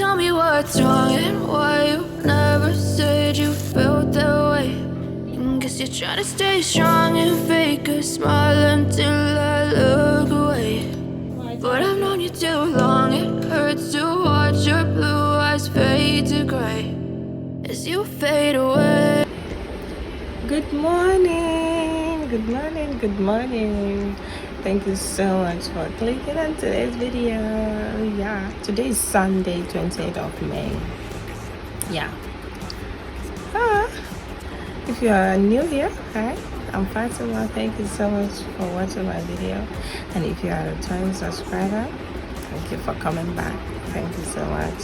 tell me what's wrong and why you never said you felt that way. Guess you're trying to stay strong and fake a smile until I look away. But I've known you too long, it hurts to watch your blue eyes fade to gray as you fade away. Good morning, good morning, good morning. Thank you so much for clicking on today's video. Yeah, today is Sunday, 28th of May. Yeah. If you are new here, hi, I'm Fatima. Thank you so much for watching my video. And if you are a returning subscriber, thank you for coming back. Thank you so much.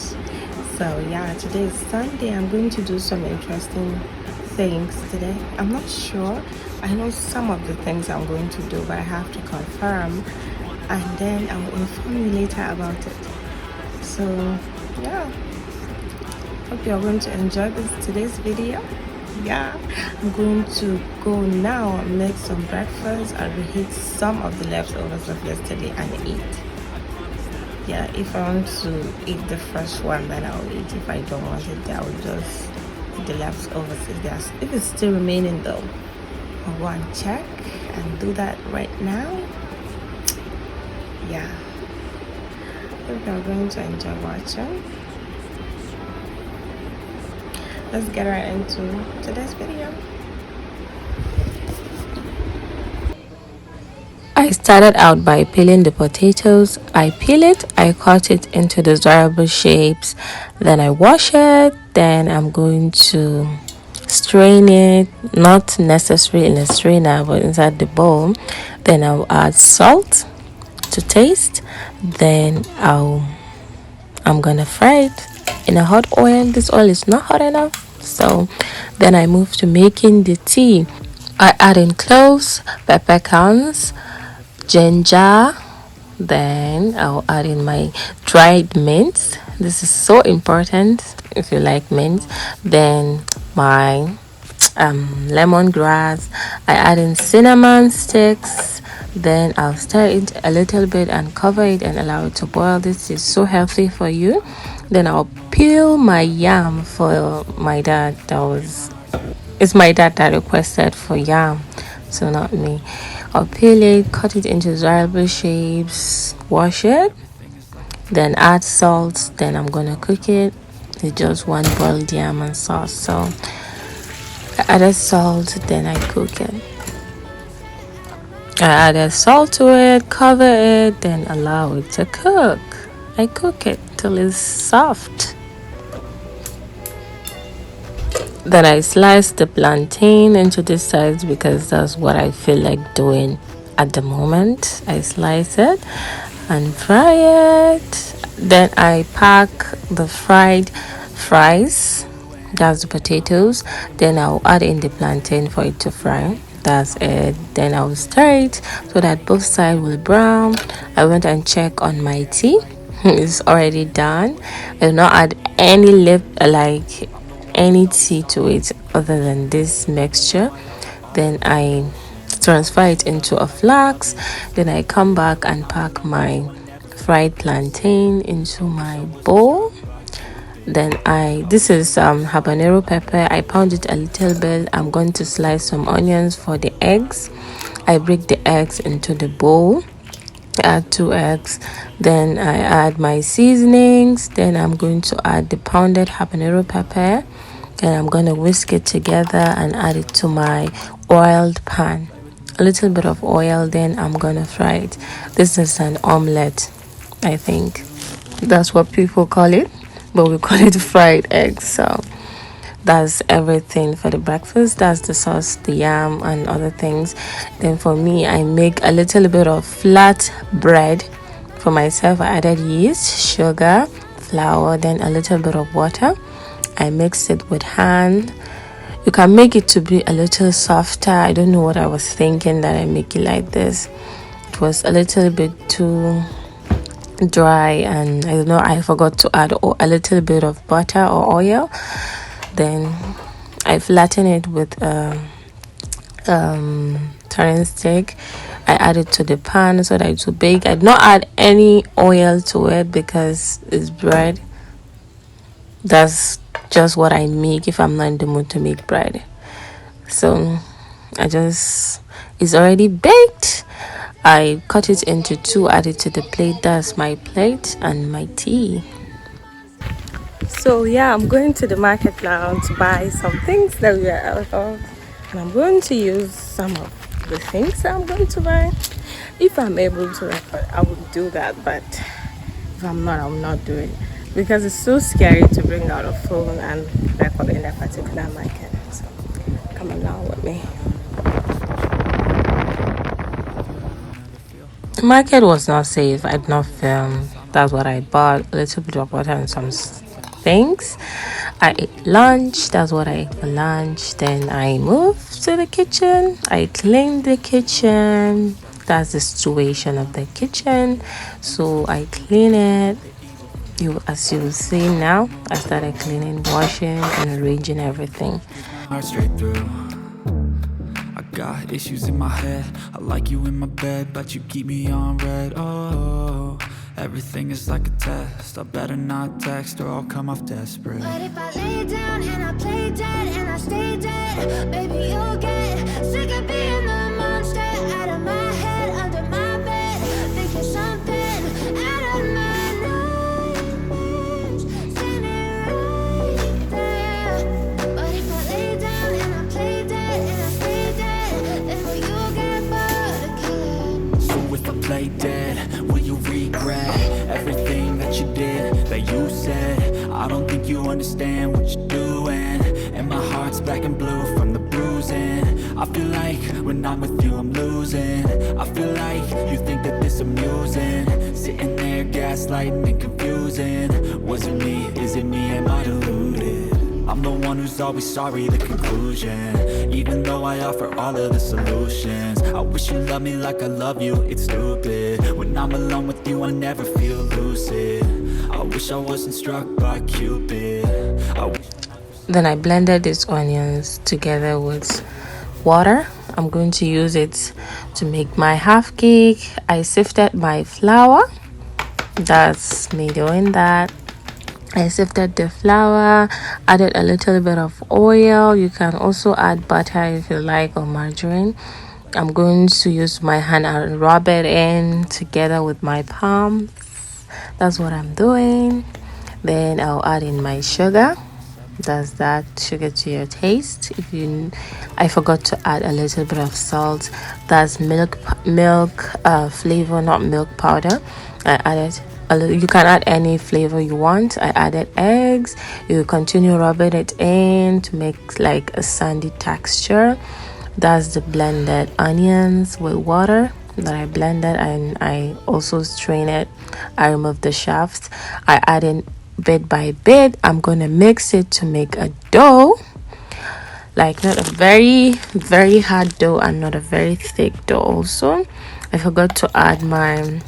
So yeah, today is Sunday. I'm going to do some interesting things today. I'm not sure. I know some of the things I'm going to do, but I have to confirm, and then I will inform you later about it. So yeah, hope you're going to enjoy today's video. Yeah, I'm going to go now and make some breakfast. I'll reheat some of the leftovers of yesterday and eat. Yeah, if I want to eat the fresh one, then I'll eat. If I don't want it, I will just eat the leftovers. If it's still remaining though, I'll go and check and do that right now. Yeah, I think I'm going to enjoy watching. Let's get right into today's video. I started out by peeling the potatoes. I peel it, I cut it into desirable shapes, then I wash it, then I'm going to strain it, not necessarily in a strainer but inside the bowl. Then I'll add salt to taste, then I'm gonna fry it in a hot oil. This oil is not hot enough, so then I move to making the tea. I add in cloves, peppercorns, ginger, then I'll add in my dried mint. This is so important if you like mint. Then my lemongrass. I add in cinnamon sticks, then I'll stir it a little bit and cover it and allow it to boil. This is so healthy for you. Then I'll peel my yam for my dad. It's my dad that requested for yam, so not me. I'll peel it, cut it into desirable shapes, wash it, then add salt. Then I'm gonna cook it. It's just one boiled yam and sauce. So I added salt, then I cook it. I added salt to it, cover it, then allow it to cook. I cook it till it's soft. Then I slice the plantain into this size because that's what I feel like doing at the moment. I slice it and fry it. Then I pack the fries, that's the potatoes. Then I'll add in the plantain for it to fry. That's it. Then I'll stir it so that both sides will brown. I went and check on my tea. It's already done. I will not add any tea to it other than this mixture. Then I transfer it into a flask. Then I come back and pack my fried plantain into my bowl. Then this is habanero pepper. I pound it a little bit. I'm going to slice some onions for the eggs. I break the eggs into the bowl. Add 2 eggs. Then I add my seasonings. Then I'm going to add the pounded habanero pepper. Then I'm going to whisk it together and add it to my oiled pan. A little bit of oil, then I'm going to fry it. This is an omelette, I think. That's what people call it, but we call it fried eggs. So that's everything for the breakfast. That's the sauce, the yam, and other things. Then for me, I make a little bit of flat bread. For myself, I added yeast, sugar, flour, then a little bit of water. I mix it with hand. You can make it to be a little softer. I don't know what I was thinking that I make it like this. It was a little bit too dry, and I don't know, I forgot to add a little bit of butter or oil. Then I flatten it with a turning stick. I add it to the pan so that it will bake. I did not add any oil to it because it's bread. That's just what I make if I'm not in the mood to make bread. So it's already baked. I cut it into two, add it to the plate. That's my plate and my tea. So yeah, I'm going to the market now to buy some things that we are out of, and I'm going to use some of the things that I'm going to buy. If I'm able to record, I will do that, but if I'm not, I'm not doing it because it's so scary to bring out a phone and record in a particular market. So come along with me. The market was not safe. I did not film. That's what I bought. A little bit of water and some things. I ate lunch. That's what I ate for lunch. Then I moved to the kitchen. I cleaned the kitchen. That's the situation of the kitchen. So I clean it. As you see now, I started cleaning, washing, and arranging everything. Straight through. I got issues in my head. I like you in my bed, but you keep me on red. Oh, everything is like a test. I better not text or I'll come off desperate. But if I lay down and I play dead and I stay dead, baby, you'll get sick of being the monster out of my head, under my bed, thinking something out of my nightmares, standing right there. But if I lay down and I play dead and I stay dead, then will you get bored of killing? So if I play dead, will you regret everything that you did, that you said? I don't think you understand what you're doing, and my heart's black and blue from the bruising. I feel like when I'm with you I'm losing. I feel like you think that this amusing, sitting there gaslighting and confusing. Was it me? Is it me? Am I deluded? I'm the one who's always sorry, the conclusion, even though I offer all of the solutions. I wish you loved me like I love you, it's stupid. When I'm alone with you I never feel lucid. I wish I wasn't struck by Cupid. Then I blended these onions together with water. I'm going to use it to make my half cake. I sifted my flour. That's me doing that. I sifted the flour, added a little bit of oil. You can also add butter if you like, or margarine. I'm going to use my hand and rub it in together with my palm. That's what I'm doing. Then I'll add in my sugar. That's that, sugar to your taste. I forgot to add a little bit of salt. That's milk flavor, not milk powder. I added you can add any flavor you want. I added eggs. You continue rubbing it in to make like a sandy texture. That's the blended onions with water that I blended, and I also strain it. I removed the shafts. I add in bit by bit. I'm gonna mix it to make a dough, like not a very hard dough and not a very thick dough. Also, I forgot to add my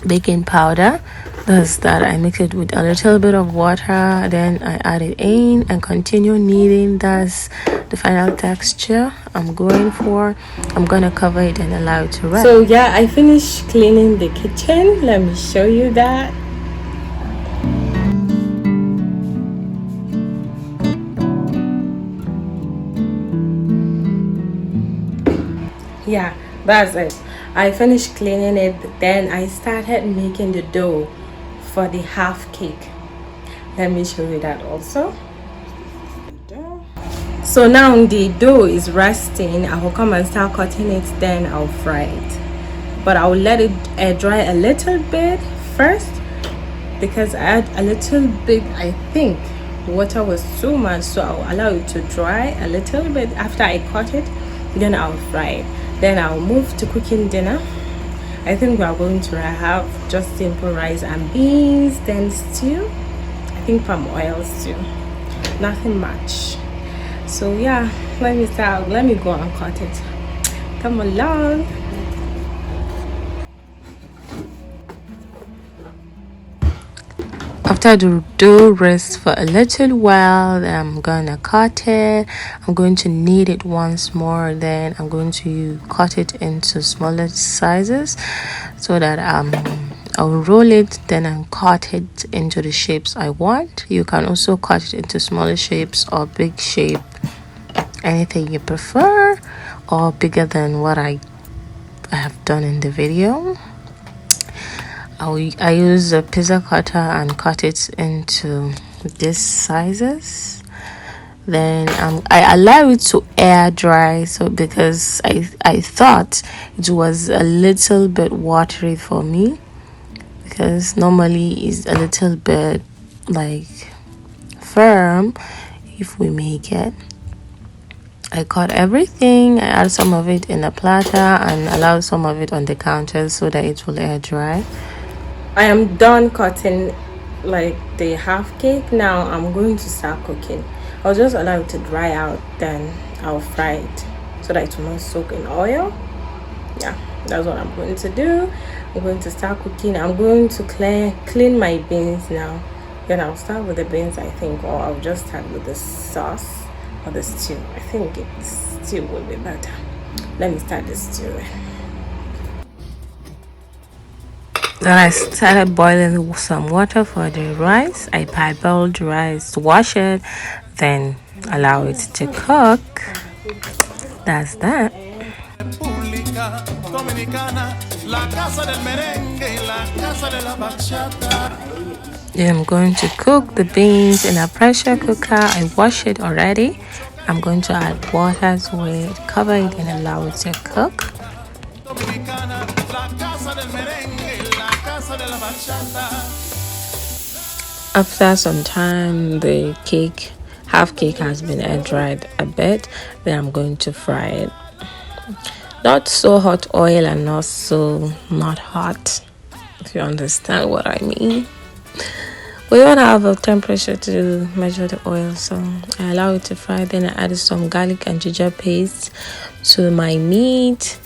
baking powder. That's that. I mix it with a little bit of water, then I add it in and continue kneading. That's the final texture I'm going for. I'm gonna cover it and allow it to rest. So yeah, I finished cleaning the kitchen. Let me show you that. Yeah, that's it. I finished cleaning it, then I started making the dough for the half cake. Let me show you that also. So now the dough is resting. I will come and start cutting it, then I'll fry it. But I'll let it dry a little bit first, because I had a little bit, I think water was too much, so I'll allow it to dry a little bit after I cut it, then I'll fry it. Then I'll move to cooking dinner. I think we are going to have just simple rice and beans, then stew. I think palm oil stew. Nothing much. So yeah, let me go and cut it. Come along. After the dough rests for a little while, I'm gonna cut it. I'm going to knead it once more, then I'm going to cut it into smaller sizes so that I'll roll it, then I'll cut it into the shapes I want. You can also cut it into smaller shapes or big shape, anything you prefer, or bigger than what I have done in the video. I use a pizza cutter and cut it into these sizes. Then I allow it to air dry, so because I thought it was a little bit watery for me, because normally it's a little bit like firm if we make it. I cut everything, I add some of it in a platter and allow some of it on the counter so that it will air dry. I am done cutting like the half cake. Now I'm going to start cooking. I'll just allow it to dry out, then I'll fry it so that it will not soak in oil. Yeah, that's what I'm going to do. I'm going to start cooking. I'm going to clean my beans now. Then I'll start with the beans, I think, or I'll just start with the sauce or the stew. I think the stew will be better. Let me start the stew. Then I started boiling some water for the rice. I parboiled rice, wash it, then allow it to cook. That's that. Then I'm going to cook the beans in a pressure cooker. I wash it already. I'm going to add water to it, cover it, and allow it to cook. After some time, the half cake has been air dried a bit. Then I'm going to fry it. Not so hot oil and not hot, if you understand what I mean. We don't have a temperature to measure the oil, so I allow it to fry. Then I added some garlic and ginger paste to my meat,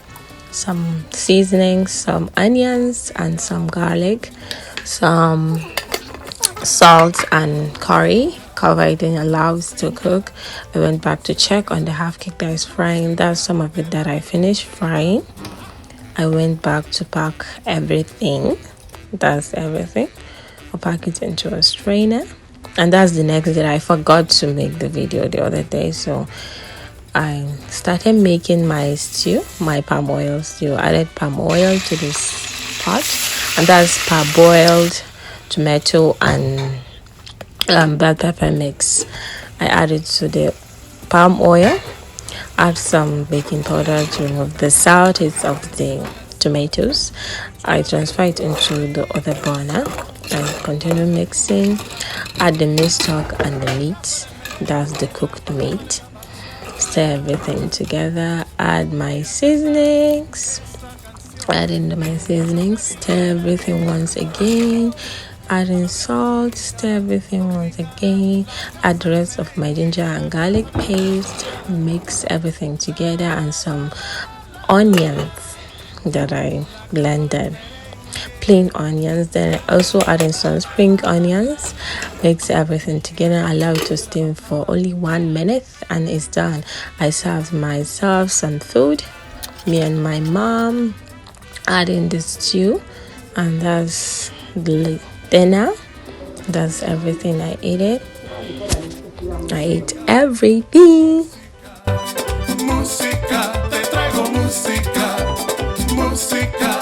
some seasoning, some onions and some garlic, some salt and curry. Cover it and allow it to cook. I went back to check on the half cake that is frying. That's some of it that I finished frying. I went back to pack everything. That's everything. I'll pack it into a strainer, and that's the next day. I forgot to make the video the other day, so I started making my stew, my palm oil stew. I added palm oil to this pot, and that's parboiled tomato and bell pepper mix. I added to the palm oil, add some baking powder to remove the salt of the tomatoes. I transfer it into the other burner and continue mixing. Add the mixed stock and the meat, that's the cooked meat. Stir everything together. Add my seasonings. Add in my seasonings. Stir everything once again. Add in salt. Stir everything once again. Add the rest of my ginger and garlic paste. Mix everything together, and some onions that I blended, plain onions. Then I also add in some spring onions. Mix everything together, allow it to steam for only 1 minute, and it's done. I served myself some food, me and my mom. Add in the stew, and that's the dinner. That's everything I ate it. I ate everything. Música, te traigo música, música.